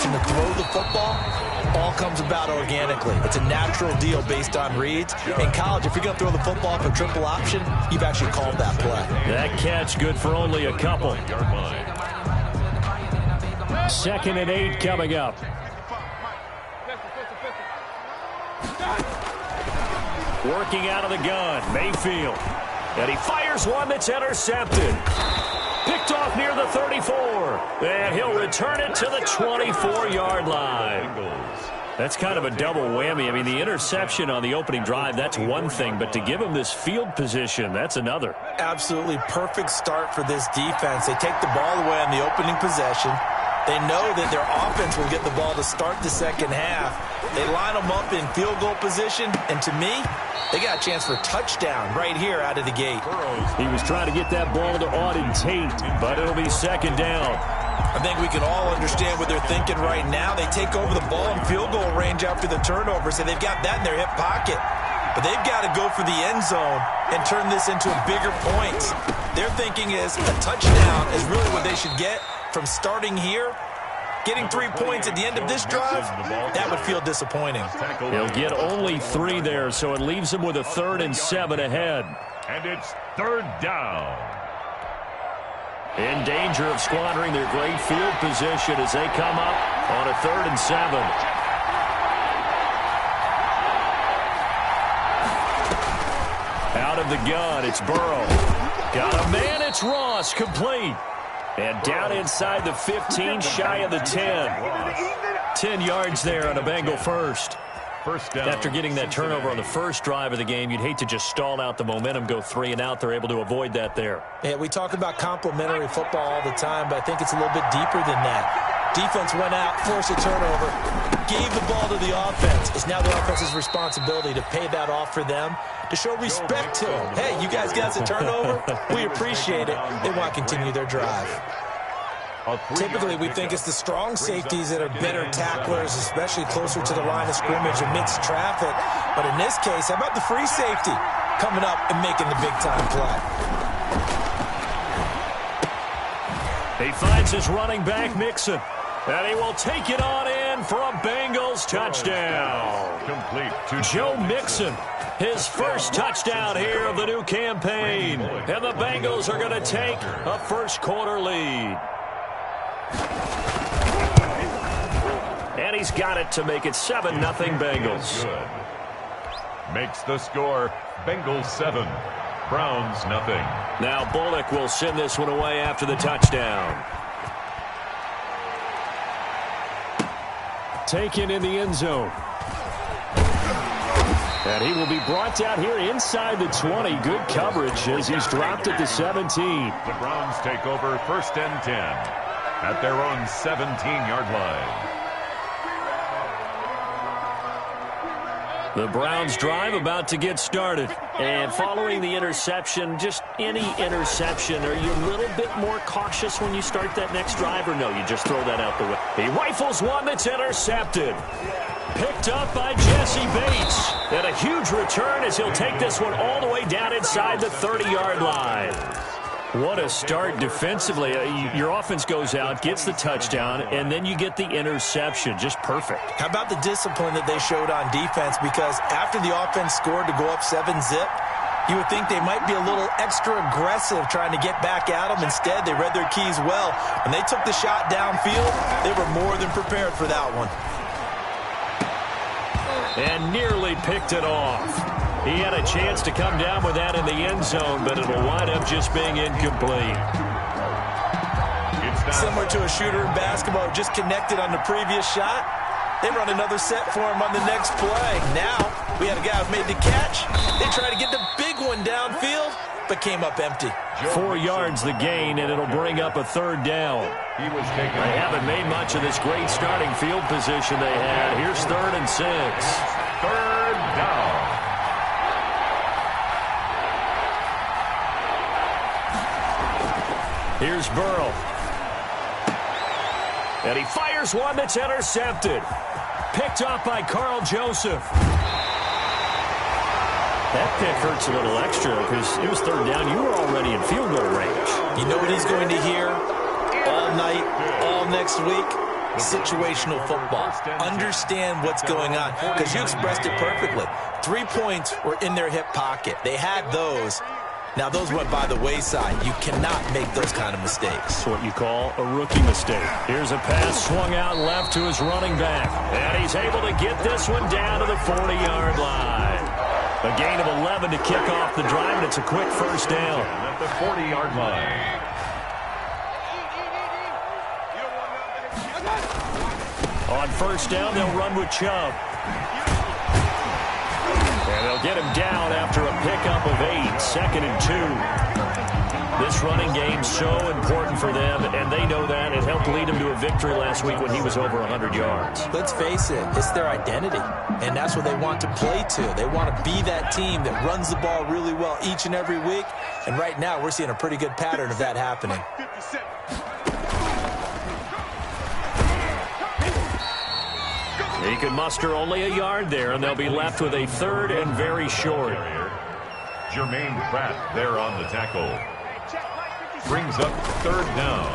option to throw the football, all comes about organically. It's a natural deal based on reads. In college, if you're going to throw the football for triple option, you've actually called that play. That catch good for only a couple. 2nd and 8 coming up. Working out of the gun, Mayfield. And he fires one that's intercepted. Picked off near the 34. And he'll return it to the 24-yard line. That's kind of a double whammy. I mean, the interception on the opening drive, that's one thing. But to give him this field position, that's another. Absolutely perfect start for this defense. They take the ball away on the opening possession. They know that their offense will get the ball to start the second half. They line them up in field goal position. And to me, they got a chance for a touchdown right here out of the gate. He was trying to get that ball to Auden Tate, but it'll be 2nd down. I think we can all understand what they're thinking right now. They take over the ball in field goal range after the turnover, so they've got that in their hip pocket. But they've got to go for the end zone and turn this into a bigger point. Their thinking is a touchdown is really what they should get from starting here. Getting 3 points at the end of this drive, that would feel disappointing. He'll get only 3 there, so it leaves him with a 3rd and 7 ahead. And it's 3rd down. In danger of squandering their great field position as they come up on a 3rd and 7. Out of the gun, it's Burrow. Got a man, it's Ross, complete. And down inside the 15, shy of the 10. 10 yards there on a Bengal first. First down. After getting that turnover on the first drive of the game, you'd hate to just stall out the momentum, go 3 and out. They're able to avoid that there. Yeah, we talk about complementary football all the time, but I think it's a little bit deeper than that. Defense went out, forced a turnover, gave the ball to the offense. It's now the offense's responsibility to pay that off for them, to show respect to them. Hey, you guys got us a turnover? We appreciate it. They want to continue their drive. Typically, we think it's the strong safeties that are better tacklers, especially closer to the line of scrimmage amidst traffic. But in this case, how about the free safety coming up and making the big-time play? He finds his running back, Mixon. And he will take it on in for a Bengals touchdown. Complete to Joe Mixon, his first touchdown here of the new campaign. And the Bengals are going to take a first-quarter lead. And he's got it to make it 7-0 Bengals. Good. Makes the score Bengals 7, Browns nothing. Now Bullock will send this one away after the touchdown. Taken in the end zone. And he will be brought down here inside the 20. Good coverage as he's dropped at the 17. The Browns take over 1st and 10 at their own 17-yard line. The Browns drive about to get started. And following the interception, just any interception, are you a little bit more cautious when you start that next drive, or no, you just throw that out the way? He rifles one that's intercepted. Picked up by Jesse Bates. And a huge return as he'll take this one all the way down inside the 30-yard line. What a start defensively. Your offense goes out, gets the touchdown, and then you get the interception. Just perfect. How about the discipline that they showed on defense? Because after the offense scored to go up 7-zip, you would think they might be a little extra aggressive trying to get back at them. Instead, they read their keys well. When they took the shot downfield, they were more than prepared for that one. And nearly picked it off. He had a chance to come down with that in the end zone, but it'll wind up just being incomplete. Similar to a shooter in basketball, just connected on the previous shot. They run another set for him on the next play. Now, we had a guy who made the catch. They tried to get the big one downfield, but came up empty. 4 yards the gain, and it'll bring up a 3rd down. They haven't made much of this great starting field position they had. Here's 3rd and 6. 3rd down. Here's Burrow. And he fires one that's intercepted. Picked off by Carl Joseph. That pick hurts a little extra because it was 3rd down. You were already in field goal range. You know what he's going to hear all night, all next week? situational football. Understand what's going on, because you expressed it perfectly. 3 points were in their hip pocket. They had those. Now, those went by the wayside. You cannot make those kind of mistakes. That's what you call a rookie mistake. Here's a pass swung out left to his running back. And he's able to get this one down to the 40-yard line. A gain of 11 to kick off the drive, and it's a quick first down. At the 40-yard line. On first down, they'll run with Chubb. And they'll get him down after a pickup of 8, 2nd and 2. This running game's so important for them, and they know that. It helped lead him to a victory last week when he was over 100 yards. Let's face it, it's their identity, and that's what they want to play to. They want to be that team that runs the ball really well each and every week, and right now we're seeing a pretty good pattern of that happening. He can muster only a yard there, and they'll be left with a 3rd and very short. Jermaine Pratt there on the tackle. Brings up 3rd down.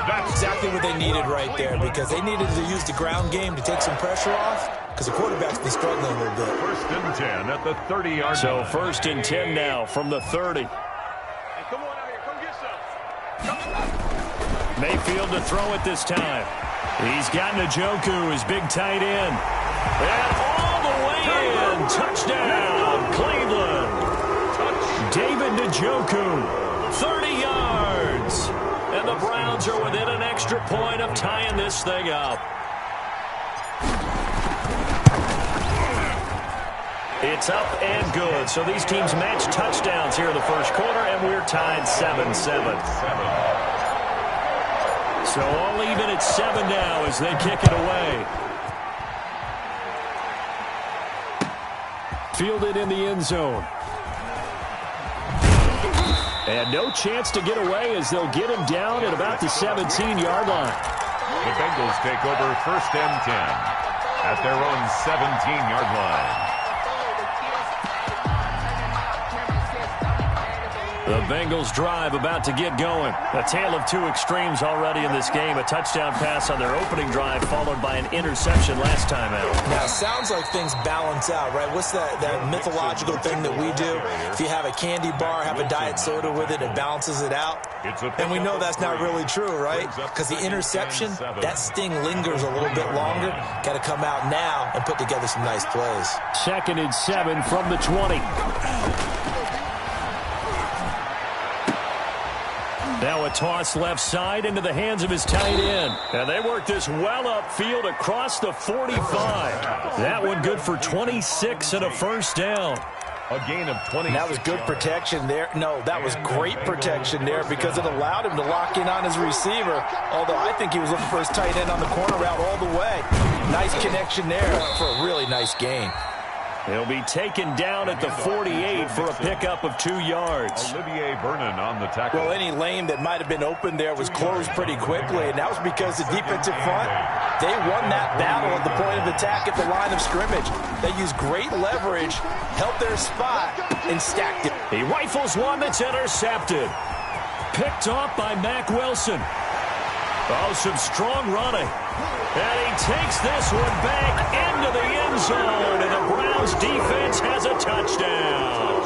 That's exactly what they needed right there, because they needed to use the ground game to take some pressure off, because the quarterback's been struggling a little bit. 1st and 10 at the 30-yard line. So 1st and 10 now from the 30. Mayfield to throw it this time. He's got Njoku, his big tight end. And all the way in. Touchdown, Cleveland. David Njoku, 30 yards. And the Browns are within an extra point of tying this thing up. It's up and good. So these teams match touchdowns here in the first quarter, and we're tied 7-7. So all even at 7 now as they kick it away. Fielded in the end zone. And no chance to get away as they'll get him down at about the 17-yard line. The Bengals take over 1st and 10 at their own 17-yard line. The Bengals drive about to get going. A tale of 2 extremes already in this game. A touchdown pass on their opening drive followed by an interception last time out. Now, it sounds like things balance out, right? What's that mythological thing that we do? If you have a candy bar, have a diet soda with it, it balances it out. And we know that's not really true, right? Because the interception, that sting lingers a little bit longer. Got to come out now and put together some nice plays. 2nd and 7 from the 20. Now a toss left side into the hands of his tight end. And they work this well upfield across the 45. That one good for 26 and a first down. A gain of 20. That was good protection there. No, that was great protection there because it allowed him to lock in on his receiver. Although I think he was looking for his tight end on the corner route all the way. Nice connection there for a really nice gain. He'll be taken down at the 48 for a pickup of 2 yards. Olivier Vernon on the tackle. Well, any lane that might have been open there was closed pretty quickly, and that was because the defensive front, they won that battle at the point of attack at the line of scrimmage. They used great leverage, held their spot, and stacked it. He rifles one that's intercepted. Picked off by Mack Wilson. Oh, some strong running. And he takes this one back into the end zone, and the Browns defense has a touchdown.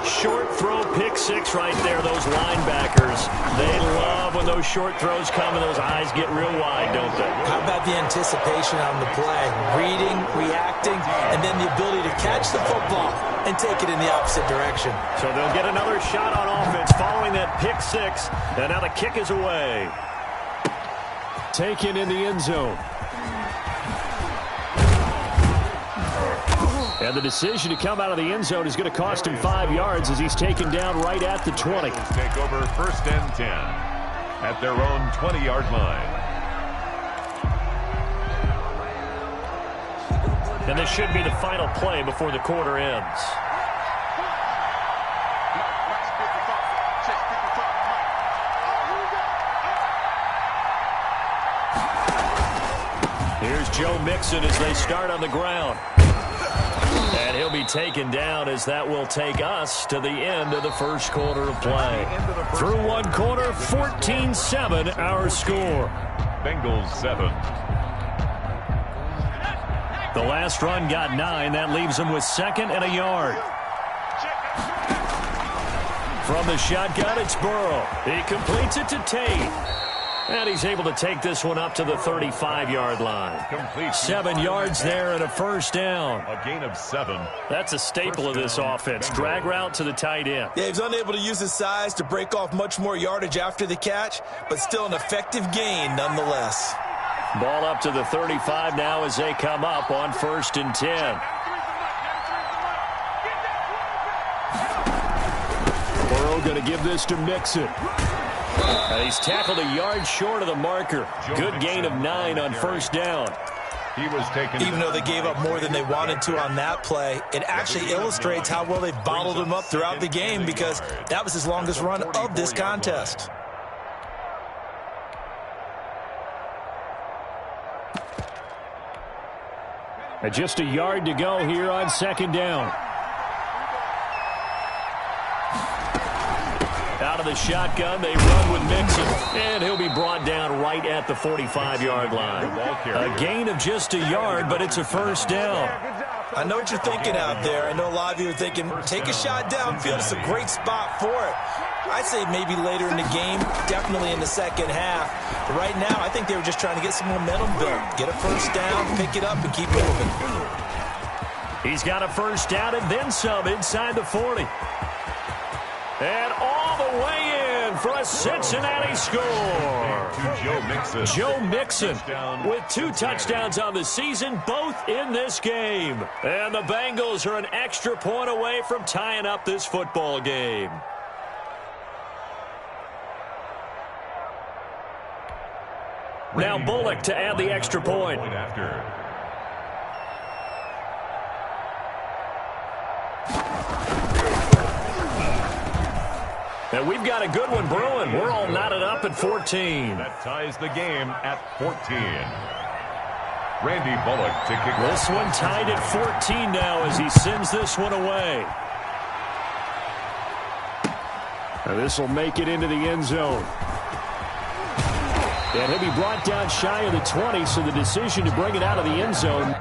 Short throw, pick 6 right there, those linebackers. They love when those short throws come and those eyes get real wide, don't they? How about the anticipation on the play? Reading, reacting, and then the ability to catch the football and take it in the opposite direction. So they'll get another shot on offense following that pick 6, and now the kick is away. Taken in the end zone. And the decision to come out of the end zone is going to cost him 5 yards as he's taken down right at the 20. Take over 1st and 10 at their own 20-yard line. And this should be the final play before the quarter ends. Here's Joe Mixon as they start on the ground. And he'll be taken down as that will take us to the end of the first quarter of play. Through one quarter, 14-7 our score. Bengals 7. The last run got 9. That leaves them with 2nd and a yard. From the shotgun, it's Burrow. He completes it to Tate. And he's able to take this one up to the 35-yard line. 7 yards there and a first down. A gain of 7. That's a staple of this offense. Drag route to the tight end. Yeah, he's unable to use his size to break off much more yardage after the catch, but still an effective gain nonetheless. Ball up to the 35 now as they come up on 1st and 10. Burrow going to give this to Mixon. And he's tackled a yard short of the marker. Good gain of 9 on 1st down. He was taken. Even though they gave up more than they wanted to on that play, it actually illustrates how well they've bottled him up throughout the game, because that was his longest run of this contest. And just a yard to go here on 2nd down. Out of the shotgun, they run with Mixon. And he'll be brought down right at the 45-yard line. A gain of just a yard, but it's a first down. I know what you're thinking out there. I know a lot of you are thinking, take a shot downfield. It's a great spot for it. I'd say maybe later in the game, definitely in the second half. But right now, I think they were just trying to get some momentum built. Get a first down, pick it up, and keep moving. He's got a first down and then some inside the 40. And all the way in for a Cincinnati score. To Joe Mixon. Joe Mixon with 2 touchdowns on the season, both in this game. And the Bengals are an extra point away from tying up this football game. Now Bullock to add the extra point. And we've got a good one brewing. We're all knotted up at 14. That ties the game at 14. Randy Bullock to kick off. This one tied at 14 now as he sends this one away. And this will make it into the end zone. And he'll be brought down shy of the 20, so the decision to bring it out of the end zone.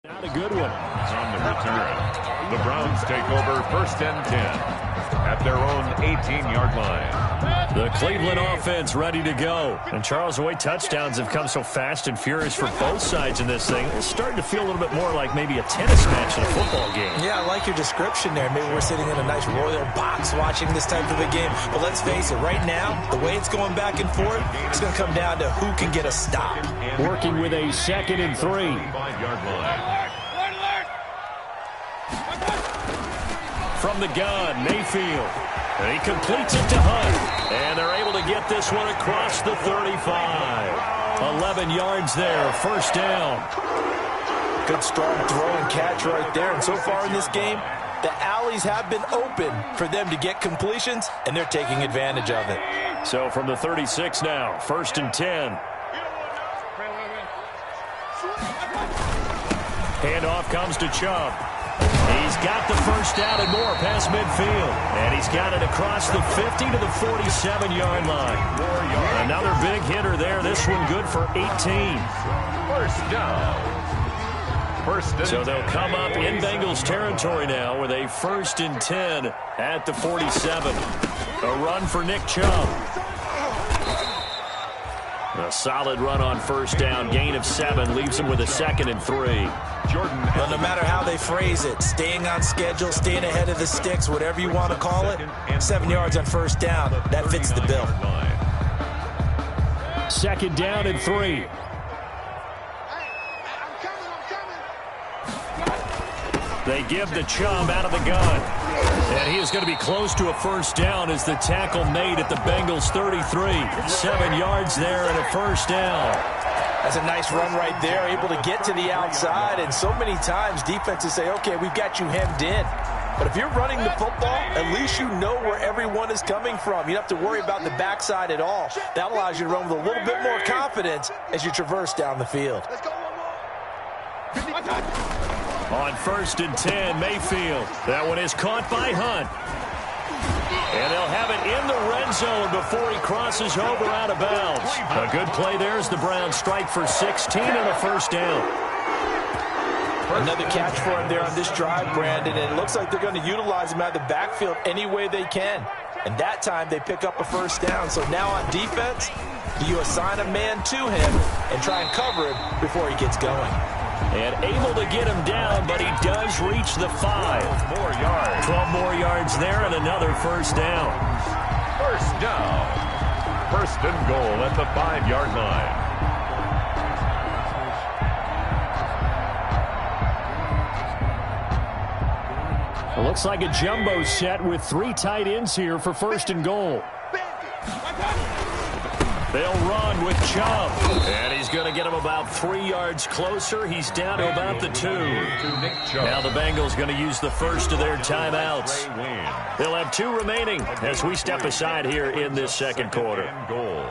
Not a good one. On the return. The Browns take over 1st and 10 at their own 18-yard line. The Cleveland offense ready to go. And Charles, the way touchdowns have come so fast and furious for both sides in this thing, it's starting to feel a little bit more like maybe a tennis match in a football game. Yeah, I like your description there. Maybe we're sitting in a nice royal box watching this type of a game. But let's face it, right now, the way it's going back and forth, it's going to come down to who can get a stop. Working with a 2nd and 3. 5-yard line. From the gun, Mayfield. And he completes it to Hunt. And they're able to get this one across the 35. 11 yards there, first down. Good strong throw and catch right there. And so far in this game, the alleys have been open for them to get completions, and they're taking advantage of it. So from the 36 now, 1st and 10. Handoff comes to Chubb. He's got the first down and more past midfield. And he's got it across the 50 to the 47-yard line. Another big hitter there. This one good for 18. First down. First and so they'll come up in Bengals territory now with a 1st and 10 at the 47. A run for Nick Chubb. A solid run on first down. Gain of 7 leaves him with a 2nd and 3. Well, no matter how they phrase it, staying on schedule, staying ahead of the sticks, whatever you want to call it, 7 yards on first down, that fits the bill. 2nd down and 3. They give the Chubb out of the gun. And he is going to be close to a first down as the tackle made at the Bengals 33. 7 yards there and a first down. That's a nice run right there, able to get to the outside. And so many times defenses say, okay, we've got you hemmed in. But if you're running the football, at least you know where everyone is coming from. You don't have to worry about the backside at all. That allows you to run with a little bit more confidence as you traverse down the field. On 1st and 10, Mayfield. That one is caught by Hunt. And they'll have it in the red zone before he crosses over out of bounds. A good play there as the Browns strike for 16 and a first down. Another catch for him there on this drive, Brandon, and it looks like they're going to utilize him out of the backfield any way they can. And that time they pick up a first down. So now on defense, do you assign a man to him and try and cover him before he gets going? And able to get him down, but he does reach the 5. 12 more yards. 12 more yards there and another first down. First down. First and goal at the 5-yard line. It looks like a jumbo set with 3 tight ends here for first and goal. They'll run with Chubb. And he's going to get him about 3 yards closer. He's down to about the 2. Now the Bengals going to use the first of their timeouts. They'll have 2 remaining as we step aside here in this second quarter. Goal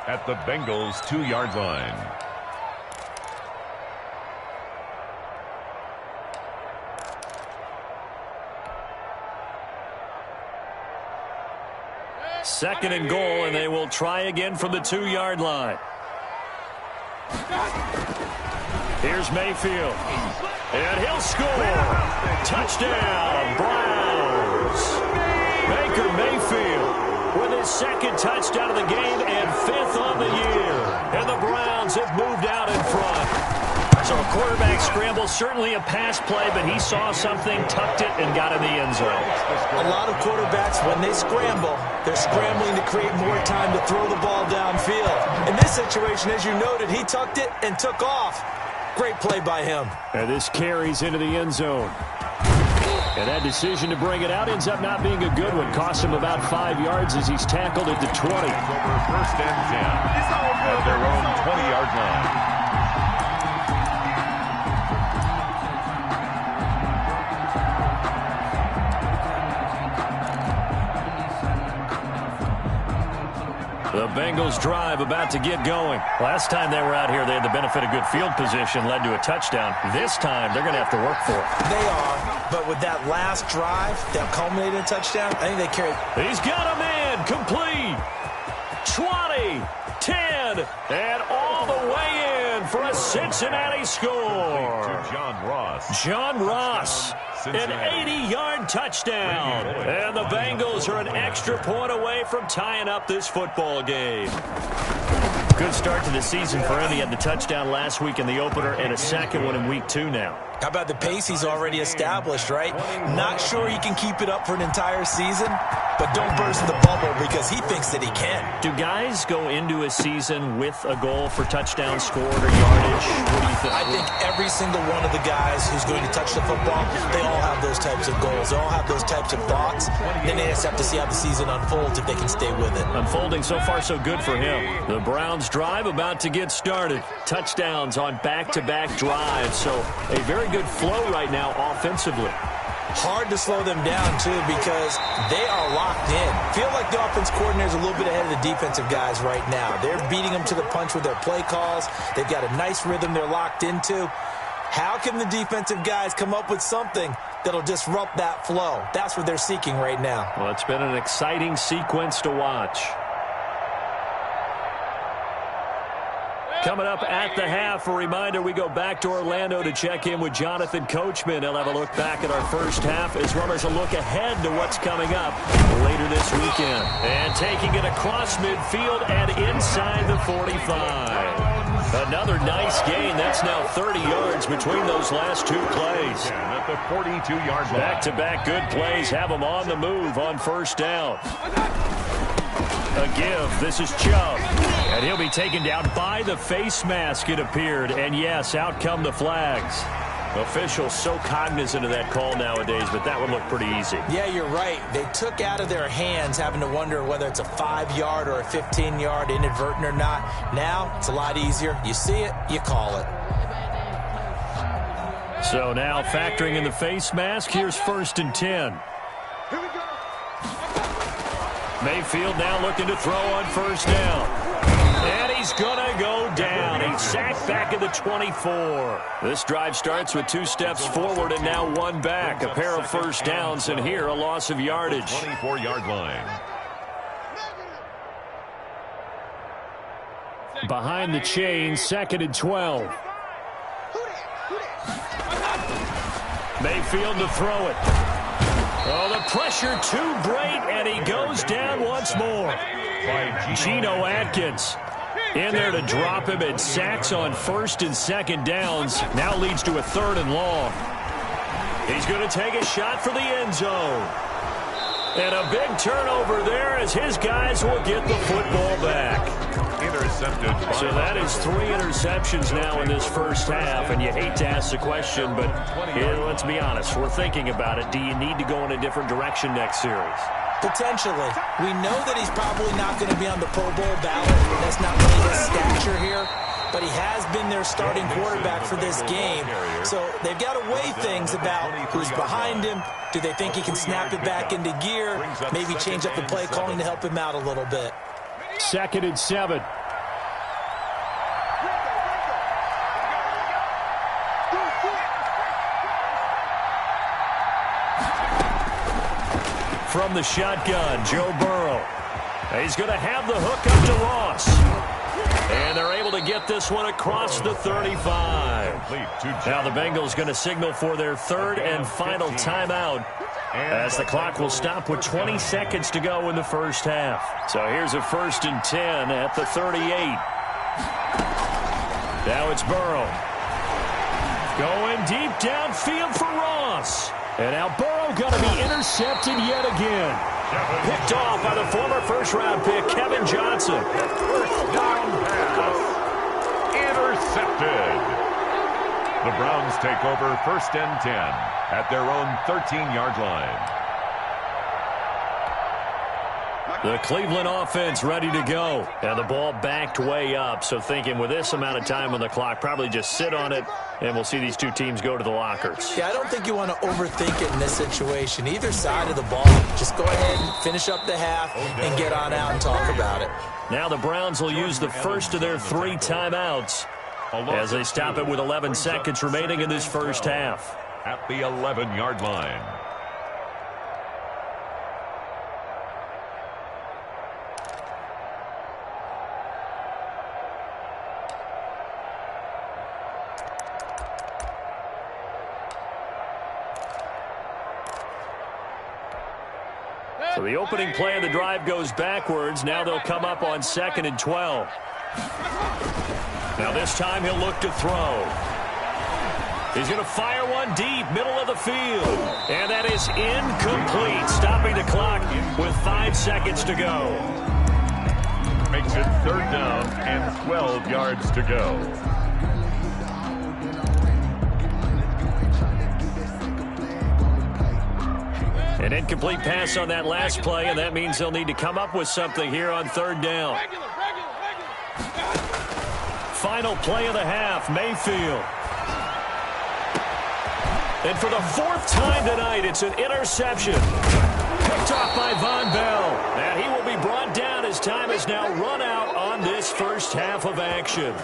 at the Bengals 2-yard line. Second and goal, and they will try again from the 2-yard line. Here's Mayfield. And he'll score. Touchdown, Browns. Baker Mayfield with his 2nd touchdown of the game and 5th on the year. And the Browns have moved out in front. So a quarterback scramble, certainly a pass play, but he saw something, tucked it, and got in the end zone. A lot of quarterbacks, when they scramble, they're scrambling to create more time to throw the ball downfield. In this situation, as you noted, he tucked it and took off. Great play by him. And this carries into the end zone. And that decision to bring it out ends up not being a good one. Costs him about 5 yards as he's tackled at the 20. Over first and 10 at their own 20-yard line. The Bengals drive about to get going. Last time they were out here, they had the benefit of good field position, led to a touchdown. This time, they're going to have to work for it. They are, but with that last drive that culminated in a touchdown, I think they carried. He's got him in, complete. 20, 10, and all the way in for a Cincinnati score. To John Ross. John Ross. An 80-yard touchdown. And the Bengals are an extra point away from tying up this football game. Good start to the season for him. He had the touchdown last week in the opener and a second one in week 2 now. How about the pace he's already established, right? Not sure he can keep it up for an entire season, but don't burst the bubble because he thinks that he can. Do guys go into a season with a goal for touchdown scored or yardage? What do you think? I think every single one of the guys who's going to touch the football, they all have those types of goals. They all have those types of thoughts. Then they just have to see how the season unfolds if they can stay with it. Unfolding so far so good for him. The Browns drive about to get started. Touchdowns on back-to-back drives. So a very good flow right now offensively. Hard to slow them down, too, because they are locked in. Feel like the offense coordinator is a little bit ahead of the defensive guys right now. They're beating them to the punch with their play calls. They've got a nice rhythm they're locked into. How can the defensive guys come up with something that'll disrupt that flow? That's what they're seeking right now. Well, it's been an exciting sequence to watch. Coming up at the half, a reminder, we go back to Orlando to check in with Jonathan Coachman. He'll have a look back at our first half as well as a look ahead to what's coming up later this weekend. And taking it across midfield and inside the 45. Another nice gain. That's now 30 yards between those last 2 plays. At the 42-yard line. Back-to-back good plays have them on the move on first down. A give. This is Chubb. And he'll be taken down by the face mask, it appeared. And yes, out come the flags. Officials so cognizant of that call nowadays, but that would look pretty easy. Yeah, you're right. They took out of their hands having to wonder whether it's a 5-yard or a 15-yard, inadvertent or not. Now, it's a lot easier. You see it, you call it. So now factoring in the face mask, here's 1st and 10. Here we go. Mayfield now looking to throw on 1st down. And he's going to go down. He's sacked back at the 24. This drive starts with 2 steps forward and now 1 back. A pair of 1st downs, and here a loss of yardage. 24-yard line. Behind the chain, 2nd and 12. Mayfield to throw it. Oh, the pressure too great, and he goes down once more. Geno Atkins in there to drop him, and sacks on 1st and 2nd downs. Now leads to a 3rd and long. He's going to take a shot for the end zone. And a big turnover there as his guys will get the football back. Intercepted. So that is 3 interceptions now in this first half, and you hate to ask the question, but let's be honest, we're thinking about it. Do you need to go in a different direction next series? Potentially. We know that he's probably not going to be on the Pro Bowl ballot. That's not really his stature here. But he has been their starting quarterback for this game. So they've got to weigh things about who's behind him. Do they think he can snap it back into gear? Maybe change up the play calling to help him out a little bit. 2nd and 7. From the shotgun, Joe Burrow. He's going to have the hook up to Ross. And they're able to get this one across the 35. Now the Bengals going to signal for their 3rd and final timeout, as the clock will stop with 20 seconds to go in the first half. So here's a 1st and 10 at the 38. Now it's Burrow. Going deep downfield for Ross. And now Burrow going to be intercepted yet again. Picked off by the former first-round pick, Kevin Johnson. First down pass. Intercepted. The Browns take over 1st and 10 at their own 13-yard line. The Cleveland offense ready to go. And the ball backed way up, so thinking with this amount of time on the clock, probably just sit on it, and we'll see these two teams go to the lockers. Yeah, I don't think you want to overthink it in this situation. Either side of the ball, just go ahead and finish up the half and get on out and talk about it. Now the Browns will use the first of their 3 timeouts as they stop it with 11 seconds remaining in this first half. At the 11-yard line. So the opening play of the drive goes backwards. Now they'll come up on 2nd and 12. Now this time he'll look to throw. He's going to fire one deep, middle of the field. And that is incomplete, stopping the clock with 5 seconds to go. Makes it 3rd down and 12 yards to go. An incomplete pass on that last play, and that means they'll need to come up with something here on 3rd down. Final play of the half, Mayfield. And for the 4th time tonight, it's an interception. Picked off by Von Bell. And he will be brought down as time is now run out on this first half of action.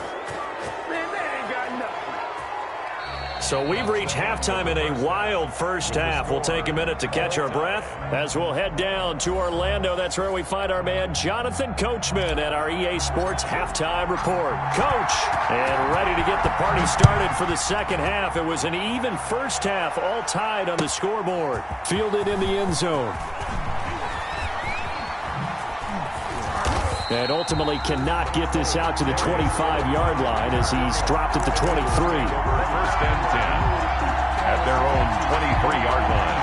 So we've reached halftime in a wild first half. We'll take a minute to catch our breath as we'll head down to Orlando. That's where we find our man Jonathan Coachman at our EA Sports Halftime Report. Coach, and ready to get the party started for the second half. It was an even first half, all tied on the scoreboard. Fielded in the end zone. And ultimately cannot get this out to the 25-yard line as he's dropped at the 23. 1st and 10 at their own 23-yard line.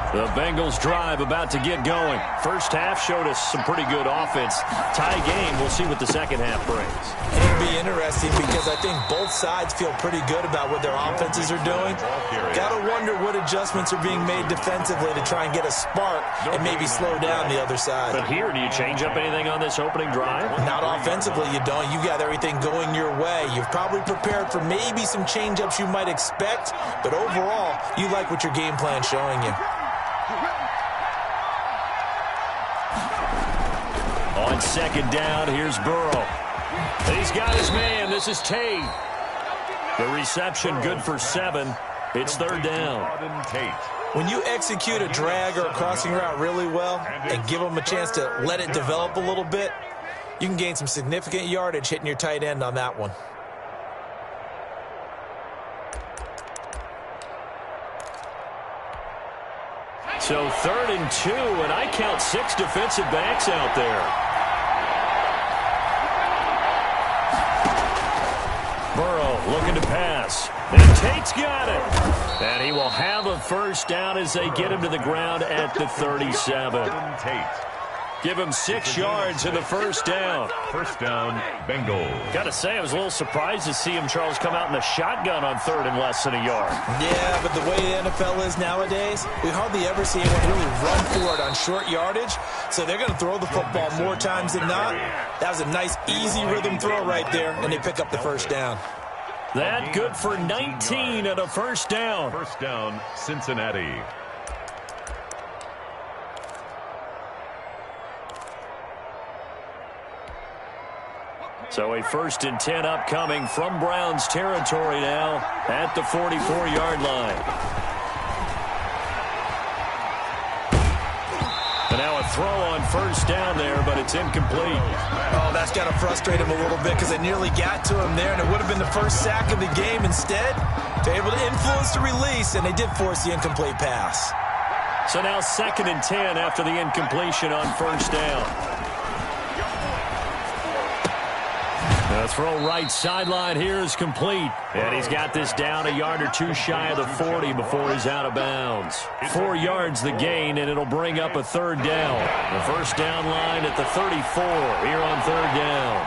The Bengals drive about to get going. First half showed us some pretty good offense. Tie game. We'll see what the second half brings. It'll be interesting because I think both sides feel pretty good about what their offenses are doing. Got to wonder what adjustments are being made defensively to try and get a spark and maybe slow down the other side. But here, do you change up anything on this opening drive? Not offensively, you don't. You got everything going your way. You've probably prepared for maybe some change-ups you might expect, but overall, you like what your game plan's showing you. On second down, here's Burrow. He's got his man. This is Tate. The reception good for 7. It's third down. When you execute a drag or a crossing route really well and give them a chance to let it develop a little bit, you can gain some significant yardage hitting your tight end on that one. So 3rd and 2, and I count 6 defensive backs out there. Burrow looking to pass. And Tate's got it. And he will have a first down as they get him to the ground at the 37. Give him 6 yards in the first down. First down, Bengals. Got to say, I was a little surprised to see him, Charles, come out in the shotgun on 3rd and less than a yard. Yeah, but the way the NFL is nowadays, we hardly ever see anyone really run for it on short yardage. So they're going to throw the football more times than not. That was a nice, easy rhythm throw right there, and they pick up the first down. That good for 19 and a first down. First down, Cincinnati. So a 1st and 10 upcoming from Browns territory now at the 44-yard line. And now a throw on first down there, but it's incomplete. Oh, that's got to frustrate him a little bit because they nearly got to him there, and it would have been the first sack of the game. Instead, they're able to influence the release, and they did force the incomplete pass. So now 2nd and 10 after the incompletion on first down. The throw right sideline here is complete. And he's got this down a yard or 2 shy of the 40 before he's out of bounds. 4 yards the gain, and it'll bring up a 3rd down. The first down line at the 34 here on 3rd down.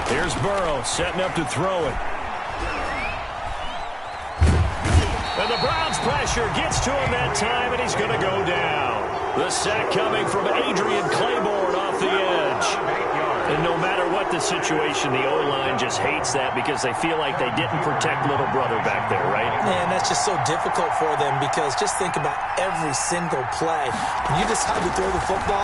Here's Burrow setting up to throw it. And the Browns pressure gets to him that time, and he's going to go down. The sack coming from Adrian Claiborne off the edge. And no matter what the situation, the O-line just hates that because they feel like they didn't protect little brother back there, right? Man, that's just so difficult for them because just think about every single play. When you decide to throw the football,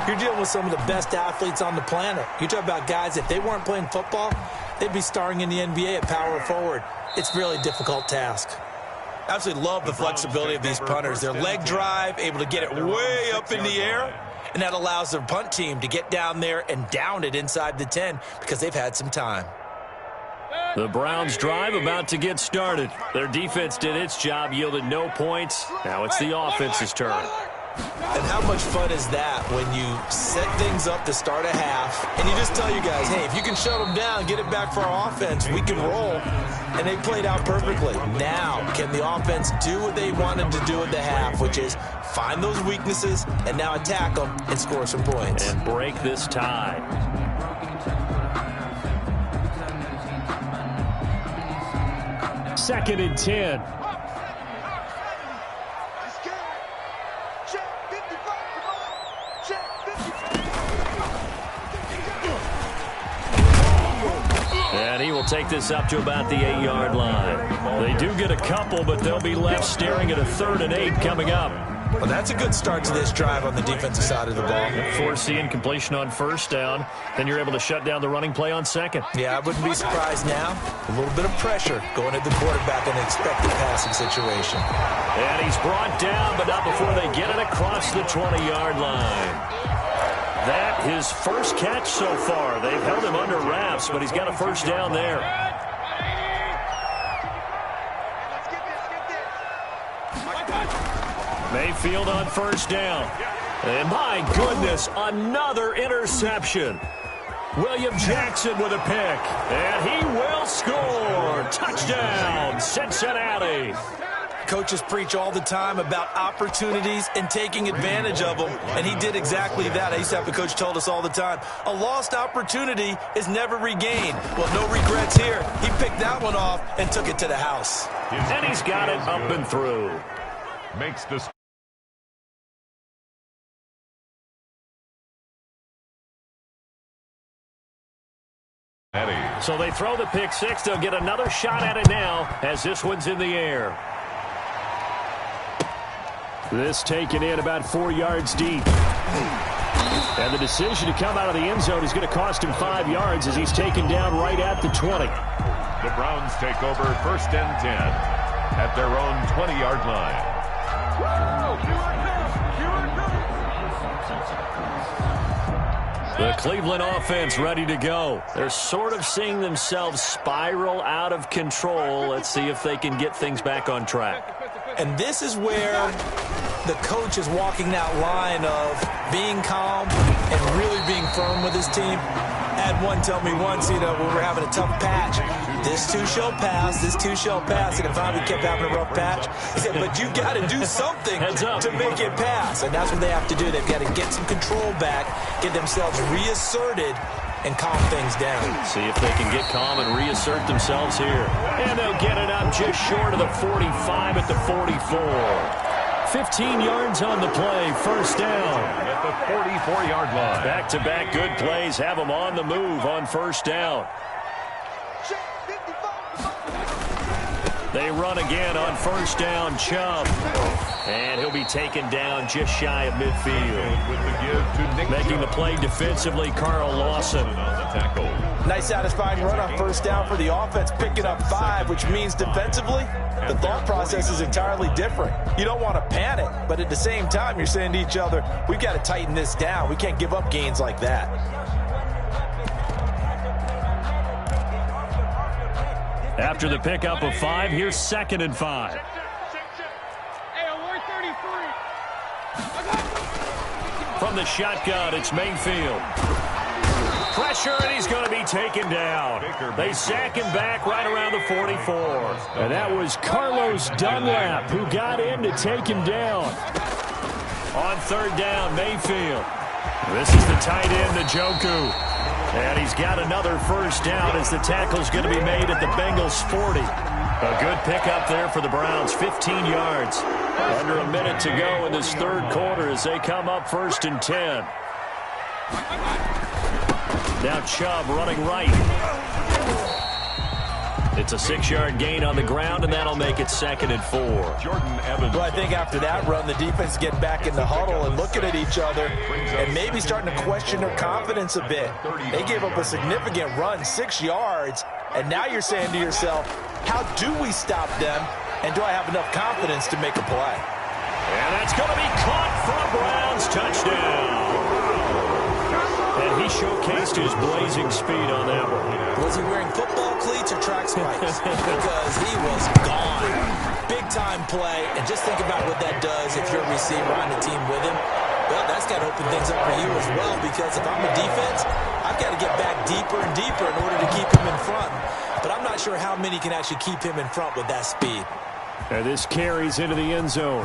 you're dealing with some of the best athletes on the planet. You talk about guys, if they weren't playing football, they'd be starring in the NBA at power forward. It's a really difficult task. Absolutely love the flexibility of these punters. Their leg drive, able to get it way up in the air, and that allows their punt team to get down there and down it inside the 10 because they've had some time. The Browns drive about to get started. Their defense did its job, yielded no points. Now it's the offense's turn. And how much fun is that when you set things up to start a half and you just tell you guys, hey, if you can shut them down, get it back for our offense, we can roll. And they played out perfectly. Now, can the offense do what they wanted to do at the half, which is find those weaknesses and now attack them and score some points. And break this tie. Second and 10. And he will take this up to about the 8-yard line. They do get a couple, but they'll be left staring at a 3rd and 8 coming up. Well, that's a good start to this drive on the defensive side of the ball. Force the incompletion on first down. Then you're able to shut down the running play on second. Yeah, I wouldn't be surprised now. A little bit of pressure going at the quarterback in an expected passing situation. And he's brought down, but not before they get it across the 20-yard line. That his first catch so far. They've held him under wraps, but he's got a first down there. Mayfield on first down. And my goodness, another interception. William Jackson with a pick, and he will score. Touchdown, Cincinnati. Coaches preach all the time about opportunities and taking advantage of them, and he did exactly that. I used to have a coach told us all the time, a lost opportunity is never regained. Well, no regrets here. He picked that one off and took it to the house. And he's got it up and through. Makes this. So they throw the pick six. They'll get another shot at it now as this one's in the air. This taken in about 4 yards deep. And the decision to come out of the end zone is going to cost him 5 yards as he's taken down right at the 20. The Browns take over 1st and 10 at their own 20-yard line. The Cleveland offense ready to go. They're sort of seeing themselves spiral out of control. Let's see if they can get things back on track. And this is where the coach is walking that line of being calm and really being firm with his team. I had one tell me once, when we're having a tough patch, this too shall pass, this too shall pass. And if I kept having a rough patch, he said, but you got to do something to make it pass. And that's what they have to do. They've got to get some control back, get themselves reasserted, and calm things down. See if they can get calm and reassert themselves here. And they'll get it up just short of the 45 at the 44. 15 yards on the play, 1st down. At the 44-yard line. Back-to-back good plays have them on the move on 1st down. They run again on 1st down, Chubb. And he'll be taken down just shy of midfield. With the give to Nick Making the play defensively, Carl Lawson. on the tackle. Nice satisfying run on 1st down for the offense, picking up 5, which means defensively, the thought process is entirely different. You don't want to panic, but at the same time, you're saying to each other, we've got to tighten this down. We can't give up gains like that. After the pickup of 5, here's 2nd and 5. From the shotgun, it's Mayfield. Pressure, and he's going to be taken down. They sack him back right around the 44. And that was Carlos Dunlap who got in to take him down. On 3rd down, Mayfield. This is the tight end, Njoku. And he's got another 1st down as the tackle's going to be made at the Bengals' 40. A good pickup there for the Browns, 15 yards. Under a minute to go in this 3rd quarter as they come up 1st and 10. Now Chubb running right. It's a 6-yard gain on the ground, and that'll make it 2nd and 4. Jordan Evans. Well, I think after that run, the defense get back in the huddle and looking at each other and maybe starting to question their confidence a bit. They gave up a significant run, 6 yards, and now you're saying to yourself, how do we stop them, and do I have enough confidence to make a play? And that's going to be caught for a Browns touchdown. And he showcased his blazing speed on that one. Was he wearing football cleats or track spikes? Because he was gone. Big-time play, and just think about what that does if you're a receiver on the team with him. Well, that's got to open things up for you as well, because if I'm a defense, I've got to get back deeper and deeper in order to keep him in front. But I'm not sure how many can actually keep him in front with that speed. And this carries into the end zone.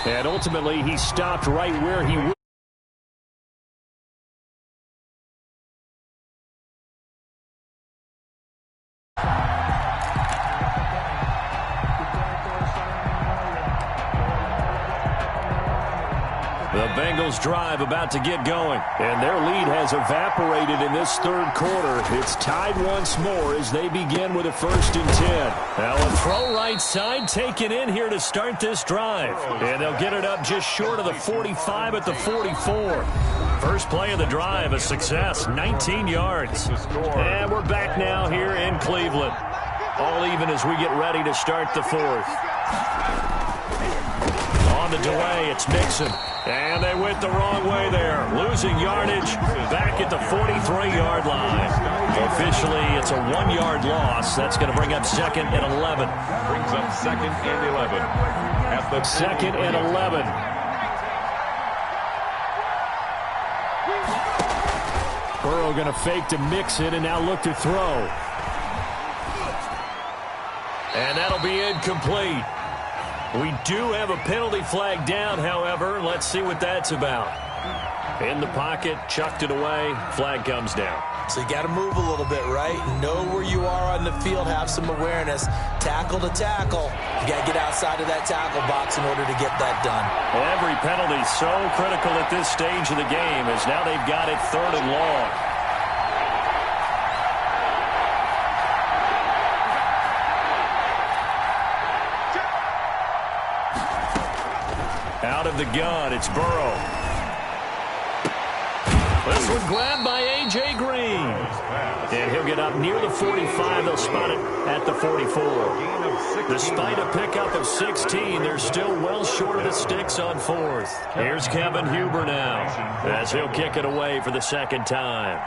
And ultimately, he stopped right where he was. The Bengals drive about to get going, and their lead has evaporated in this 3rd quarter. It's tied once more as they begin with a 1st and 10. Now a throw right side taken in here to start this drive, and they'll get it up just short of the 45 at the 44. First play of the drive, a success, 19 yards. And we're back now here in Cleveland. All even as we get ready to start the 4th. On the delay, it's Mixon. And they went the wrong way there. Losing yardage back at the 43-yard line. Officially, it's a 1-yard loss. That's going to bring up 2nd and 11. Brings up 2nd and 11. At the 2nd and 11. Burrow going to fake to Mixon and now look to throw. And that'll be incomplete. We do have a penalty flag down, however. Let's see what that's about. In the pocket, chucked it away, flag comes down. So you got to move a little bit, right? Know where you are on the field, have some awareness. Tackle to tackle. You got to get outside of that tackle box in order to get that done. Every penalty so critical at this stage of the game as now they've got it 3rd and long. Out of the gun, it's Burrow. This one grabbed by A.J. Green. And he'll get up near the 45. They'll spot it at the 44. Despite a pickup of 16, they're still well short of the sticks on 4th. Here's Kevin Huber now as he'll kick it away for the 2nd time.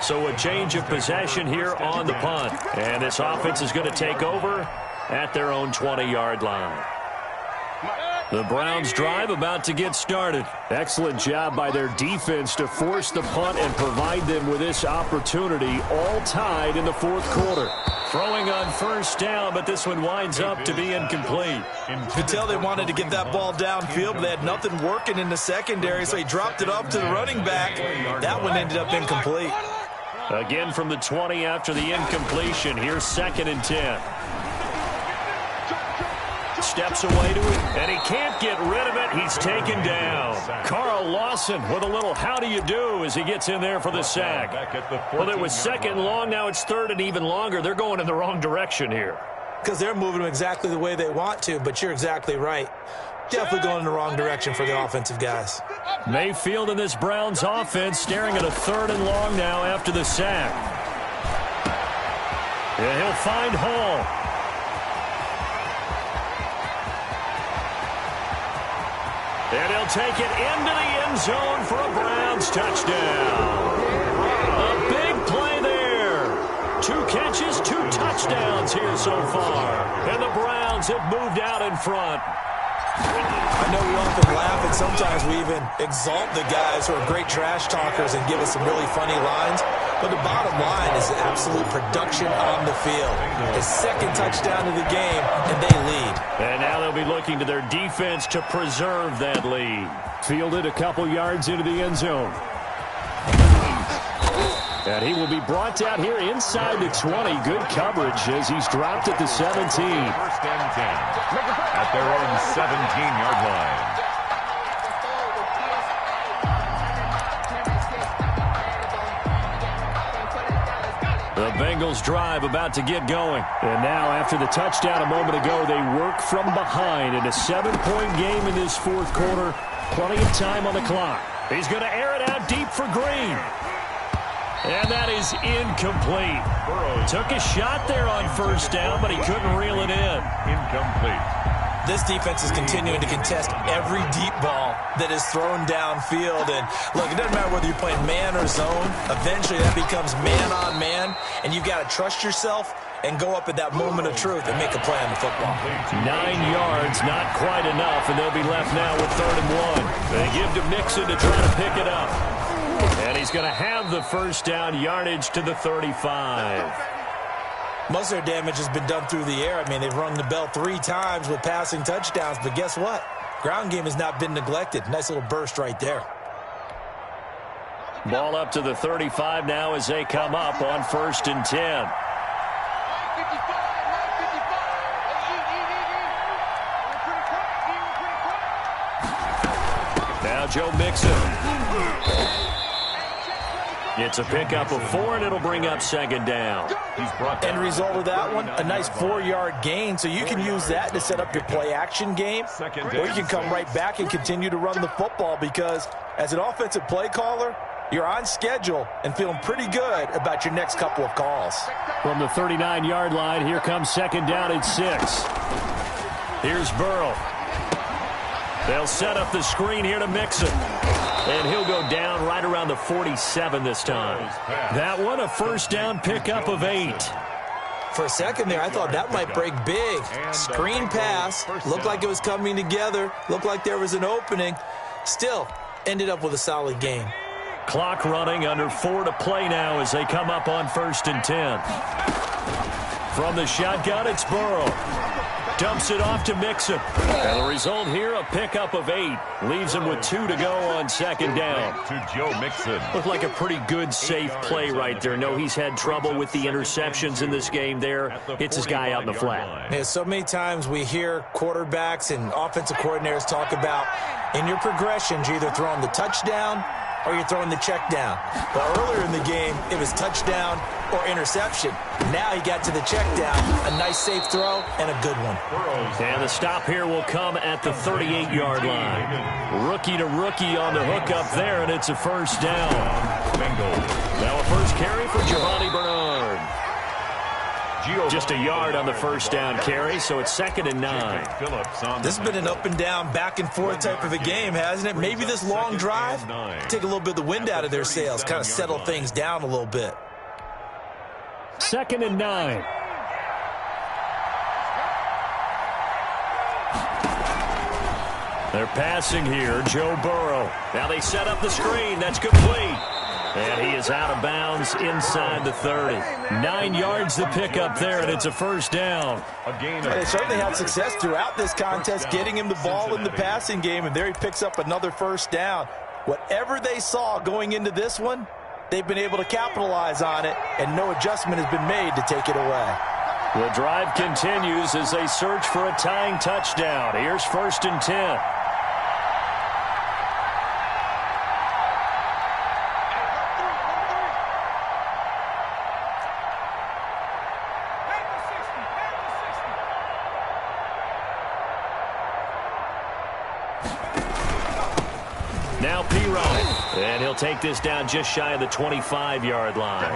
So a change of possession here on the punt. And this offense is going to take over at their own 20-yard line. The Browns drive about to get started. Excellent job by their defense to force the punt and provide them with this opportunity, all tied in the 4th quarter. Throwing on 1st down, but this one winds up to be incomplete. You could tell they wanted to get that ball downfield, but they had nothing working in the secondary, so he dropped it off to the running back. That one ended up incomplete. Again from the 20 after the incompletion. Here's 2nd and 10. Steps away to it, and he can't get rid of it. He's taken down. Carl Lawson with a little how do you do as he gets in there for the sack. Well, it was 2nd and long. Now it's 3rd and even longer. They're going in the wrong direction here. Because they're moving them exactly the way they want to, but you're exactly right. Definitely going in the wrong direction for the offensive guys. Mayfield in this Browns offense staring at a 3rd and long now after the sack. And he'll find Hall. And he'll take it into the end zone for a Browns touchdown. A big play there. 2 catches, 2 touchdowns here so far. And the Browns have moved out in front. I know we often laugh, and sometimes we even exalt the guys who are great trash talkers and give us some really funny lines. But the bottom line is absolute production on the field. His 2nd touchdown of the game, and they lead. And now they'll be looking to their defense to preserve that lead. Fielded a couple yards into the end zone. And he will be brought down here inside the 20. Good coverage as he's dropped at the 17. 1st and 10 at their own 17-yard line. The Bengals drive about to get going. And now after the touchdown a moment ago, they work from behind in a 7-point game in this 4th quarter. Plenty of time on the clock. He's going to air it out deep for Green. And that is incomplete. Took a shot there on 1st down, but he couldn't reel it in. Incomplete. This defense is continuing to contest every deep ball that is thrown downfield. And look, it doesn't matter whether you're playing man or zone. Eventually that becomes man on man, and you've got to trust yourself and go up at that moment of truth and make a play on the football. 9 yards, not quite enough, and they'll be left now with 3rd and 1. They give to Mixon to try to pick it up. And he's going to have the 1st down, yardage to the 35. Most of their damage has been done through the air. I mean, they've rung the bell 3 times with passing touchdowns, but guess what? Ground game has not been neglected. Nice little burst right there. Ball up to the 35 now as they come up on 1st and 10. Now Joe Mixon. It's a pickup of 4, and it'll bring up 2nd down. End result of that one, a nice 4-yard gain, so you can use that to set up your play-action game, or you can come right back and continue to run the football because as an offensive play caller, you're on schedule and feeling pretty good about your next couple of calls. From the 39-yard line, here comes 2nd down and 6. Here's Burrow. They'll set up the screen here to Mixon. And he'll go down right around the 47 this time. That one, a 1st down pickup of 8. For a second there, I thought that might break big. Screen pass, looked like it was coming together, looked like there was an opening. Still, ended up with a solid game. Clock running, under 4 to play now as they come up on 1st and 10. From the shotgun, it's Burrow. Dumps it off to Mixon. And the result here, a pickup of 8. Leaves him with 2 to go on 2nd down. To Joe Mixon. Looked like a pretty good, safe play right there. No, he's had trouble with the interceptions in this game there. Hits his guy out in the flat. Yeah, so many times we hear quarterbacks and offensive coordinators talk about in your progressions, you're either throwing the touchdown or you're throwing the check down. But earlier in the game, it was touchdown or interception. Now he got to the check down. A nice safe throw and a good one. And the stop here will come at the 38-yard line. Rookie to rookie on the hook up there, and it's a 1st down. Now a first carry for Giovanni Bernard. Just a yard on the 1st down carry, so it's 2nd and 9. This has been an up and down, back and forth type of a game, hasn't it? Maybe this long drive, take a little bit of the wind out of their sails, kind of settle things down a little bit. 2nd and 9. They're passing here, Joe Burrow. Now they set up the screen. That's complete. And he is out of bounds inside the 30. 9 yards to pick up there, and it's a 1st down. They certainly had success throughout this contest, getting him the ball in the passing game, and there he picks up another 1st down. Whatever they saw going into this one, they've been able to capitalize on it, and no adjustment has been made to take it away. The drive continues as they search for a tying touchdown. Here's 1st and 10. Now P-Ryan, and he'll take this down just shy of the 25-yard line.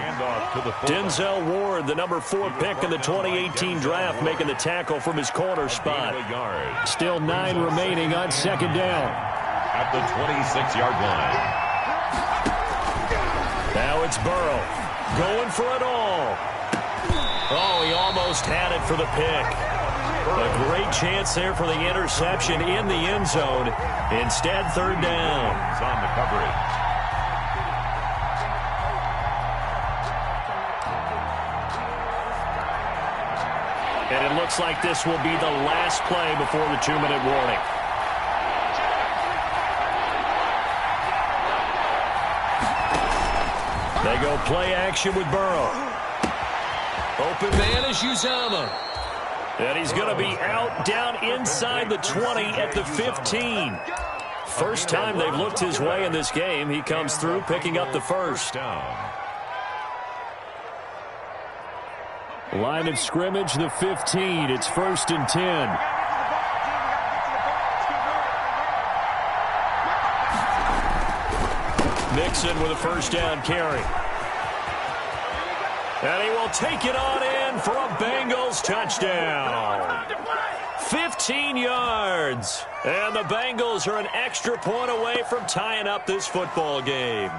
Denzel Ward, the number 4 pick in the 2018 draft, making the tackle from his corner spot. Still 9 remaining on 2nd down. At the 26-yard line. Now it's Burrow going for it all. Oh, he almost had it for the pick. A great chance there for the interception in the end zone. Instead, 3rd down. It's on the coverage. And it looks like this will be the last play before the 2-minute warning. They go play action with Burrow. Open man is Uzomah. And he's going to be out down inside the 20 at the 15. First time they've looked his way in this game. He comes through picking up the 1st. Line of scrimmage, the 15. It's 1st and 10. Mixon with a 1st down carry. And he will take it on in for a Bengals touchdown. 15 yards. And the Bengals are an extra point away from tying up this football game.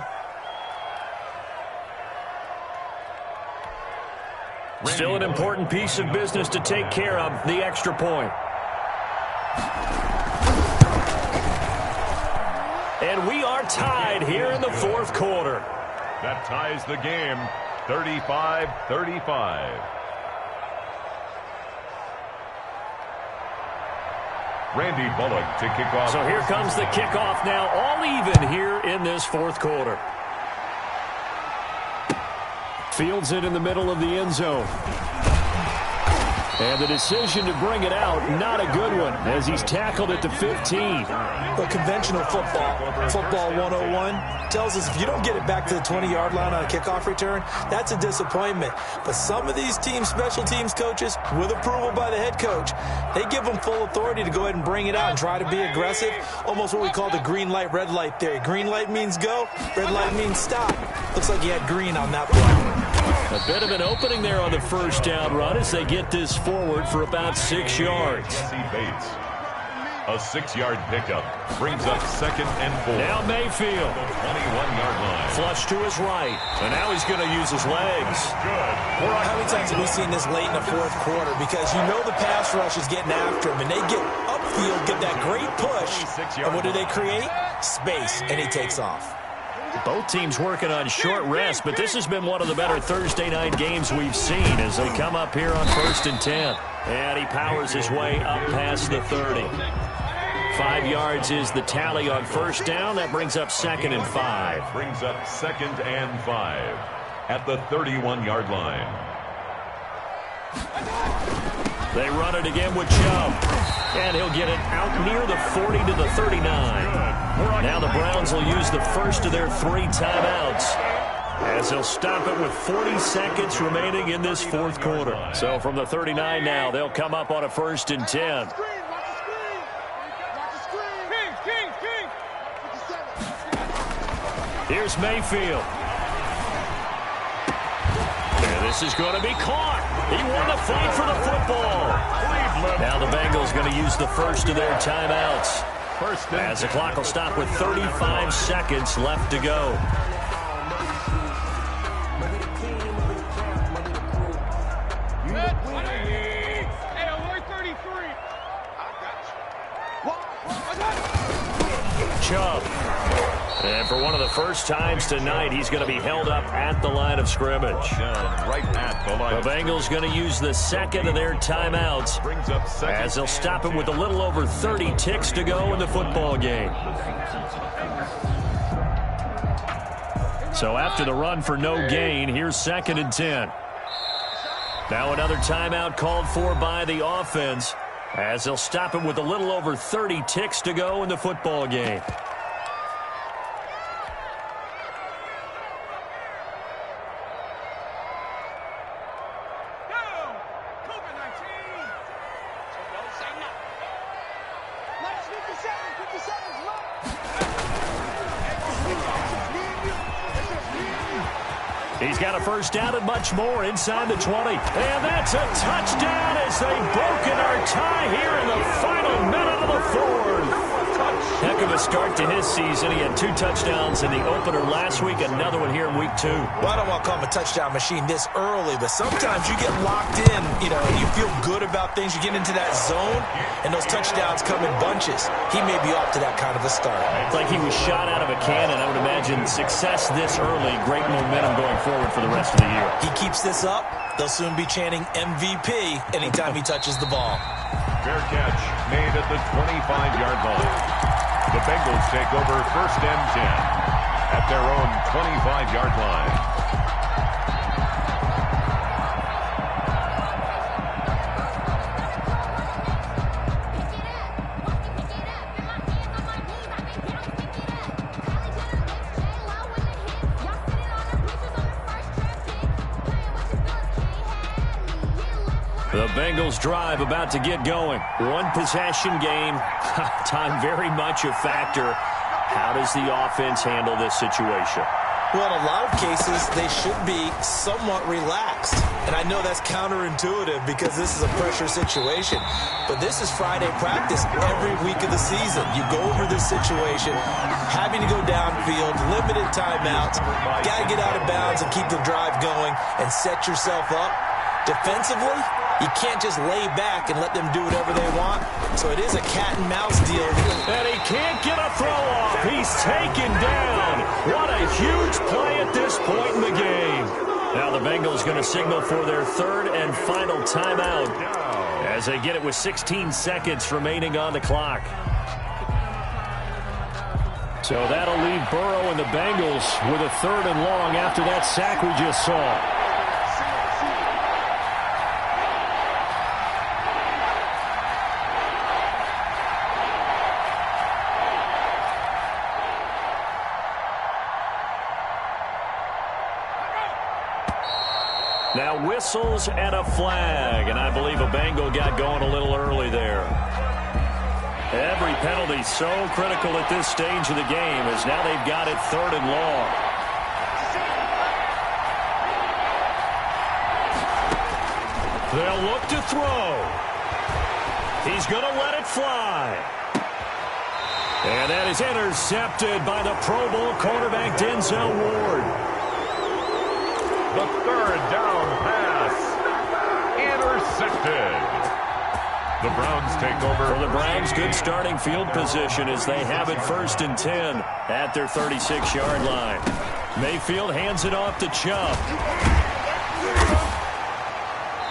Still an important piece of business to take care of, the extra point. And we are tied here in the 4th quarter. That ties the game, 35-35. Randy Bullock to kick off. So here comes the kickoff now, all even here in this 4th quarter. Fields it in the middle of the end zone. And the decision to bring it out, not a good one, as he's tackled at the 15. But conventional football 101, tells us if you don't get it back to the 20-yard line on a kickoff return, that's a disappointment. But some of these special teams coaches, with approval by the head coach, they give them full authority to go ahead and bring it out and try to be aggressive, almost what we call the green light, red light theory. Green light means go, red light means stop. Looks like he had green on that play. A bit of an opening there on the 1st down run as they get this forward for about 6 yards. A 6-yard pickup brings up 2nd and 4. Now Mayfield. The 21-yard line. Flush to his right. And now he's going to use his legs. Good. How many times have we seen this late in the fourth quarter? Because you know the pass rush is getting after him, and they get upfield, get that great push. And what do they create? Space, and he takes off. Both teams working on short rest, but this has been one of the better Thursday night games we've seen as they come up here on 1st and 10. And he powers his way up past the 30. 5 yards is the tally on 1st down. That brings up 2nd and 5. Brings up 2nd and 5 at the 31-yard line. They run it again with Chubb. And he'll get it out near the 40 to the 39. Now the Browns will use the first of their 3 timeouts as they'll stop it with 40 seconds remaining in this fourth quarter. So from the 39 now, they'll come up on a 1st and 10. Here's Mayfield. And this is going to be caught. He won the fight for the football. Now the Bengals going to use the first of their timeouts as the clock will stop with 35 seconds left to go. Chubb. And for one of the first times tonight, he's going to be held up at the line of scrimmage. Right at the line. The Bengals going to use the second of their timeouts as they'll stop it with a little over 30 ticks to go in the football game. So after the run for no gain, here's 2nd and 10. Now another timeout called for by the offense as they'll stop it with a little over 30 ticks to go in the football game. He's got a first down and much more inside the 20. And that's a touchdown as they've broken our tie here in the final minute of the fourth. Heck of a start to his season. He had 2 touchdowns in the opener last week, another one here in week 2. Well, I don't want to call him a touchdown machine this early, but sometimes you get locked in, and you feel good about things. You get into that zone, and those touchdowns come in bunches. He may be off to that kind of a start. It's like he was shot out of a cannon. I would imagine success this early, great momentum going forward for the rest of the year. He keeps this up, they'll soon be chanting MVP anytime he touches the ball. Fair catch made at the 25-yard line. The Bengals take over 1st and 10 at their own 25-yard line. The Bengals drive about to get going. 1 possession game. Time very much a factor. How does the offense handle this situation? Well, in a lot of cases, they should be somewhat relaxed. And I know that's counterintuitive because this is a pressure situation. But this is Friday practice every week of the season. You go over this situation, having to go downfield, limited timeouts, got to get out of bounds and keep the drive going and set yourself up. Defensively, you can't just lay back and let them do whatever they want. So it is a cat-and-mouse deal. And he can't get a throw off. He's taken down. What a huge play at this point in the game. Now the Bengals going to signal for their 3rd and final timeout as they get it with 16 seconds remaining on the clock. So that'll leave Burrow and the Bengals with a 3rd and long after that sack we just saw. Now whistles and a flag, and I believe a Bengal got going a little early there. Every penalty so critical at this stage of the game as now they've got it 3rd and long. They'll look to throw. He's going to let it fly. And that is intercepted by the Pro Bowl quarterback Denzel Ward. The third down pass. Intercepted. The Browns take over. For the Browns, good starting field position as they have it 1st and 10 at their 36-yard line. Mayfield hands it off to Chubb.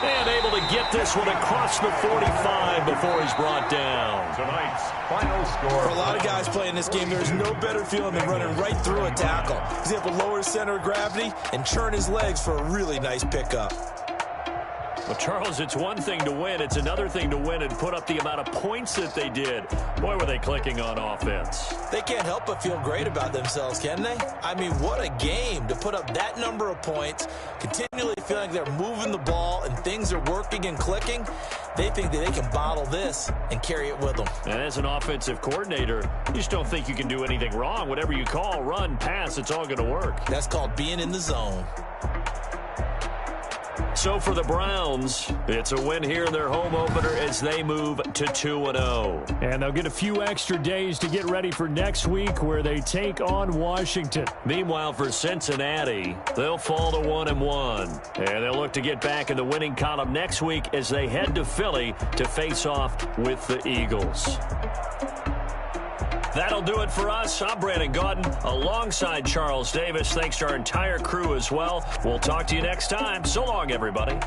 And able to get this one across the 45 before he's brought down. Tonight's final score. For a lot of guys playing this game, there's no better feeling than running right through a tackle. He's able to lower his center of gravity and churn his legs for a really nice pickup. Well, Charles, it's one thing to win. It's another thing to win and put up the amount of points that they did. Boy, were they clicking on offense. They can't help but feel great about themselves, can they? I mean, what a game to put up that number of points, continually feeling like they're moving the ball and things are working and clicking. They think that they can bottle this and carry it with them. And as an offensive coordinator, you just don't think you can do anything wrong. Whatever you call, run, pass, it's all going to work. That's called being in the zone. So for the Browns, it's a win here in their home opener as they move to 2-0. And they'll get a few extra days to get ready for next week where they take on Washington. Meanwhile, for Cincinnati, they'll fall to 1-1. And they'll look to get back in the winning column next week as they head to Philly to face off with the Eagles. That'll do it for us. I'm Brandon Gaudin alongside Charles Davis. Thanks to our entire crew as well. We'll talk to you next time. So long, everybody.